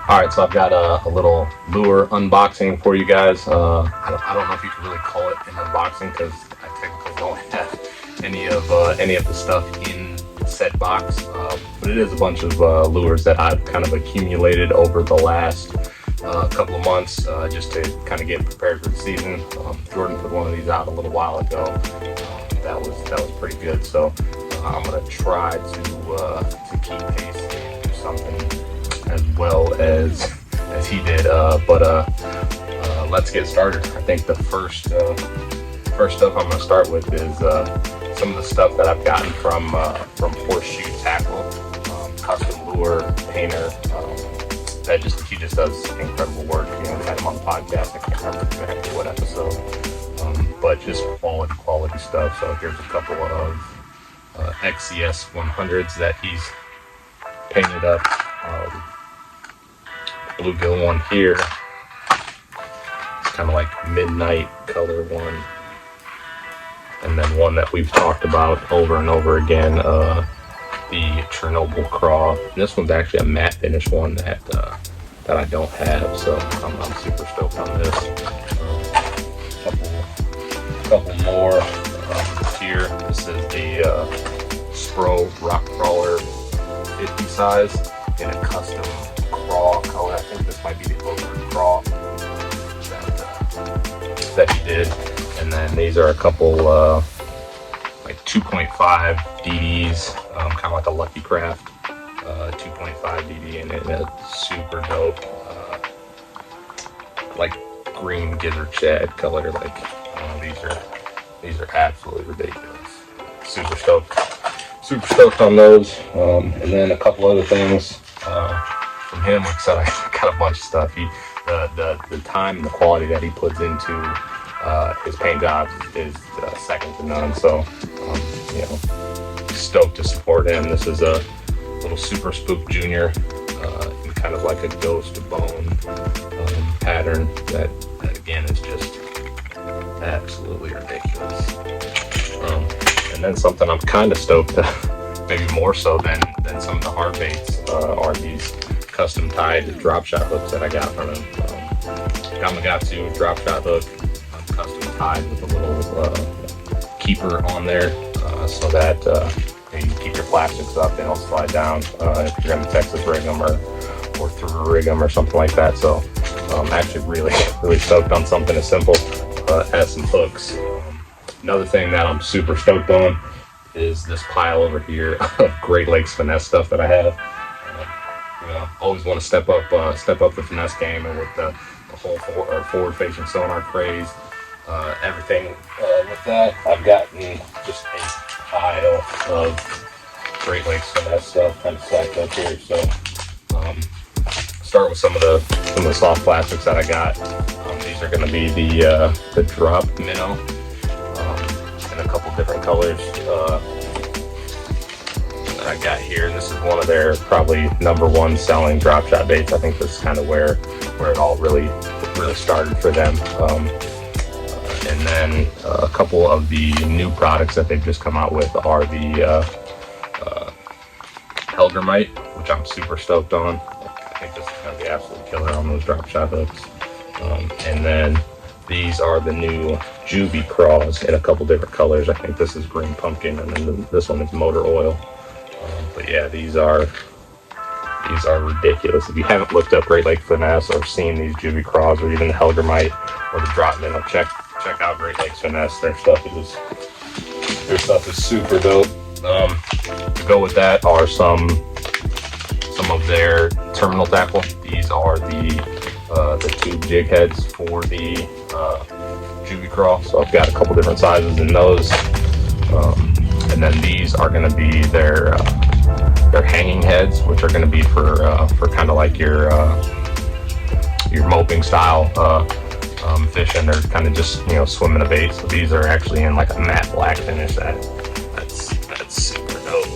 All right, so I've got a little lure unboxing for you guys. I don't know if you can really call it an unboxing because I technically don't have any of the stuff in said box, but it is a bunch of lures that I've kind of accumulated over the last couple of months just to kind of get prepared for the season. Jordan put one of these out a little while ago. That was pretty good. So I'm gonna try to keep pace and do something as well as he did. But let's get started. I think the first stuff I'm gonna start with is some of the stuff that I've gotten from Horseshoe Tackle, custom lure painter. He just does incredible work. You know, we had him on the podcast. I can't remember exactly what episode, but just quality stuff. So here's a couple of XCS 100s that he's painted up. Bluegill one here. It's kind of like midnight color one. And then one that we've talked about over and over again, the Chernobyl Craw. And this one's actually a matte finish one that I don't have, so I'm super stoked on this. Couple more here. This is the Spro Rock Crawler 50 size in a custom craw color. I think this might be the Ogre Craw that he did. And then these are a couple like 2.5 DDs, kind of like a Lucky Craft 2.5 DD, and it's super dope, like green gizzard shad color. Like these are absolutely ridiculous. Super stoked on those. And then a couple other things from him. Like I said, I got a bunch of stuff. The time and the quality that he puts into his paint jobs is second to none. So, stoked to support him. This is a little Super Spook Junior, in kind of like a ghost bone pattern that again is just absolutely ridiculous. And then something I'm kind of stoked to, maybe more so than some of the hard baits, are these custom tied drop shot hooks that I got from him. Gamakatsu drop shot hook, custom tied with a little keeper on there, so that you can keep your plastics up, they don't slide down if you're going to Texas rig them or through rig them or something like that. So I'm actually really stoked on something as simple as some hooks. Another thing that I'm super stoked on is this pile over here of Great Lakes finesse stuff that I have. Always want to step up the finesse game, and with the whole forward-facing sonar craze, everything with that, I've gotten just a pile of Great Lakes finesse stuff kind of stacked up here. So start with some of the soft plastics that I got. These are going to be the drop minnow in a couple different colors that I got here. This is one of their probably #1 selling drop shot baits. I think this is kind of where it all really started for them. And then a couple of the new products that they've just come out with are the Helgermite, which I'm super stoked on. I think this is going to be absolutely killer on those drop shot hooks. And then these are the new Juvie Craws in a couple different colors. I think this is green pumpkin, and then this one is motor oil. But yeah, these are ridiculous. If you haven't looked up Great Lake Finesse or seen these Juvie Craws or even the Helgermite or the drop minnow, check out Great Lakes Finesse. Their stuff is super dope. To go with that are some of their terminal tackle. These are the tube jig heads for the Juvie Craw. So I've got a couple different sizes in those. And then these are going to be their hanging heads, which are going to be for kind of like your moping style fish, and they're kind of just swimming a bait. So these are actually in like a matte black finish. That's super dope.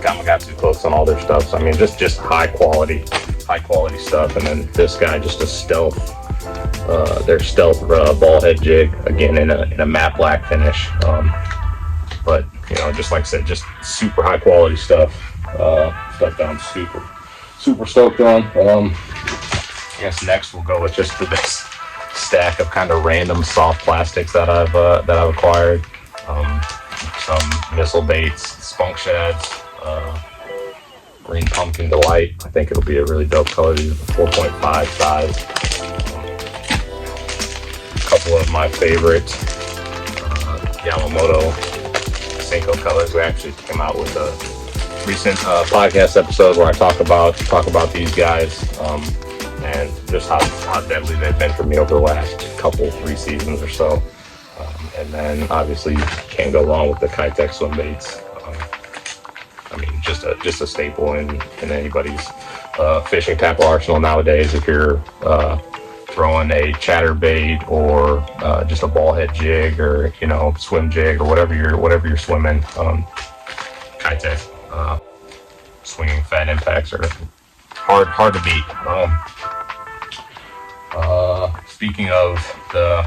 Gamakatsu close on all their stuff. So I mean, just high quality stuff. And then this guy, just a stealth, their stealth ball head jig, again in a matte black finish. But just like I said, just super high quality stuff. Stuff that I'm super super stoked on. I guess next we'll go with just this stack of kind of random soft plastics that I've acquired. Some missile baits, spunk shads, green pumpkin delight. I think it'll be a really dope color. These are 4.5 size. A couple of my favorite Yamamoto Senko colors. We actually came out with a recent podcast episode where I talk about these guys and just how deadly they've been for me over the last 3 seasons or so. And then obviously you can't go wrong with the Kitech swim baits. I mean, just a staple in anybody's fishing tackle arsenal nowadays. If you're throwing a chatterbait or just a ball head jig or swim jig or whatever you're swimming, Kitech swinging fat impacts are hard to beat. Speaking of the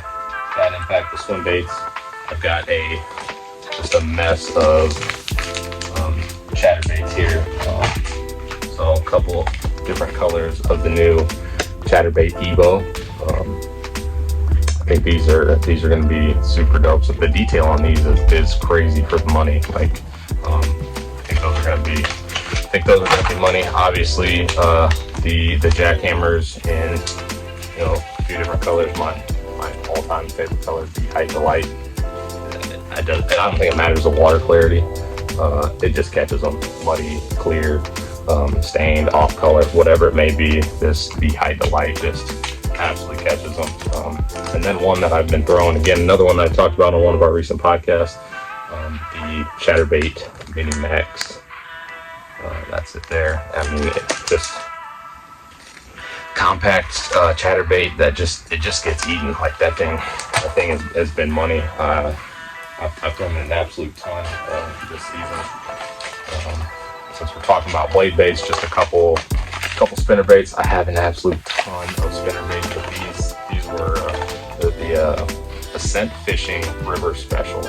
fat impact, the swim baits, I've got just a mess of chatterbaits here. So a couple different colors of the new chatterbait Evo. I think these are going to be super dope. So the detail on these is crazy for the money. Like, I think those are going to be money. Obviously, the jackhammers in a few different colors. My all-time favorite color is the Height Delight. I don't think it matters the water clarity. It just catches them muddy, clear, stained, off color, whatever it may be. This the Height Delight just absolutely catches them. And then one that I've been throwing, again, another one that I talked about on one of our recent podcasts, the Chatterbait Mini Max. That's it there. I mean, it's just compact chatterbait that just gets eaten. Like that thing has been money. I've thrown an absolute ton this season. Since we're talking about blade baits, just a couple spinner baits. I have an absolute ton of spinner baits, but these were the Ascent Fishing River Special.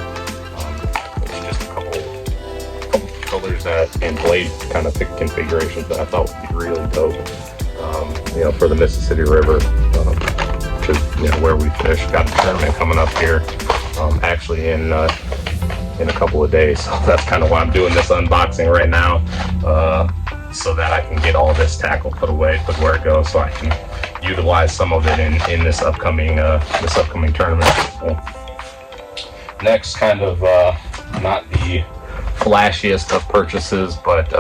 It's just a couple colors and blade kind of configurations that I thought would be really dope. For the Mississippi River, which is where we fish. Got a tournament coming up here, actually in a couple of days. So that's kind of why I'm doing this unboxing right now, so that I can get all this tackle put away, put where it goes, so I can utilize some of it in this upcoming tournament. So next, kind of not the flashiest of purchases, but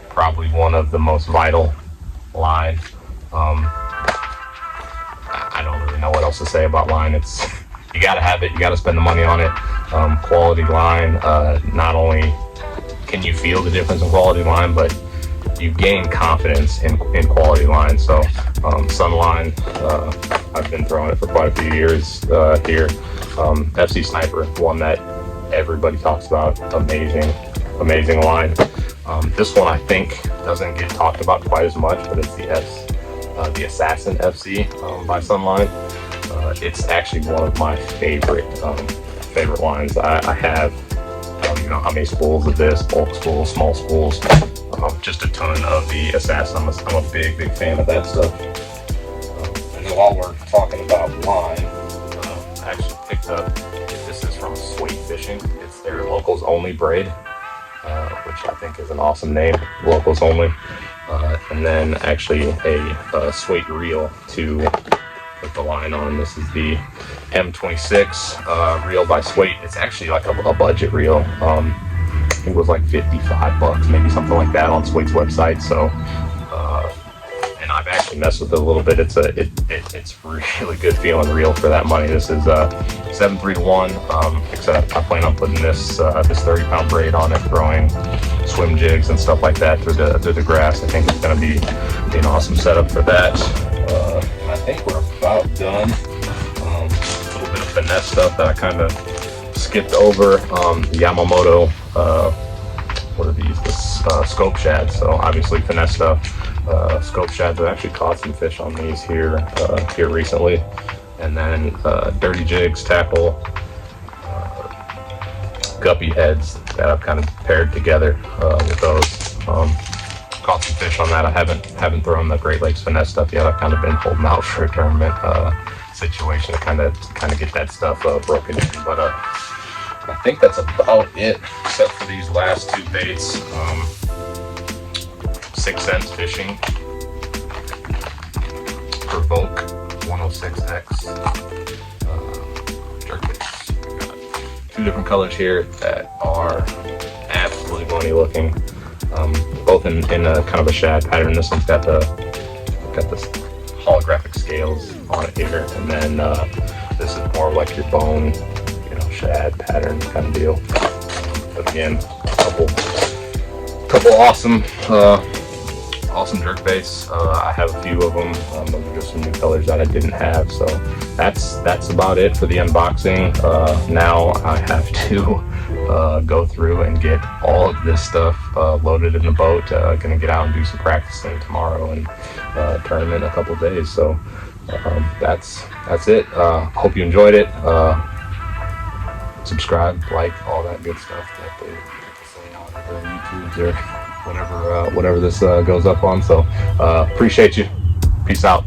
probably one of the most vital line. I don't really know what else to say about line. It's you gotta have it, you gotta spend the money on it. Quality line. Not only can you feel the difference in quality line, but you gain confidence in quality line. So Sunline, I've been throwing it for quite a few years here. FC Sniper, one that everybody talks about. Amazing line. This one I think doesn't get talked about quite as much, but it's the Assassin FC by Sunline. It's actually one of my favorite lines. I have I don't even know how many spools of this, bulk spools, small spools, just a ton of the Assassin. I'm a big fan of that stuff. And then while we're talking about line, I actually picked up, this is from Swait Fishing. It's their locals only braid, which I think is an awesome name, locals only. And then actually a Swait reel to put the line on. This is the M26 reel by Swait. It's actually like a budget reel. I think it was like $55, maybe something like that on Swait's website. So, and I've actually messed with it a little bit. It's really good feeling reel for that money. This is 7-3-1. Except I plan on putting this 30-pound braid on it, throwing swim jigs and stuff like that through the grass. I think it's going to be an awesome setup for that. I think we're about done. A little bit of finesse stuff that I kind of skipped over. The Yamamoto, what are these? Scope shads. So obviously finesse stuff. Scope shads. I've actually caught some fish on these here recently. And then dirty jigs, tackle, guppy heads that I've kind of paired together with those. caught some fish on that. I haven't thrown the Great Lakes finesse stuff yet. I've kind of been holding out for a tournament situation to kind of get that stuff broken in. But I think that's about it, except for these last two baits. 6 cents fishing. Provoke 106X jerkbaits. Got 2 different colors here that are absolutely money looking. Both in a kind of a shad pattern. This one's got this holographic scales on it here, and then this is more like your bone, shad pattern kind of deal. But again, a couple awesome jerkbaits. I have a few of them. Those are just some new colors that I didn't have. So that's about it for the unboxing. Now I have to go through and get all of this stuff loaded in the boat. Gonna get out and do some practicing tomorrow and tournament in a couple days. So that's it. Hope you enjoyed it. Subscribe, like, all that good stuff that they say on YouTube or whatever this goes up on. So appreciate you. Peace out.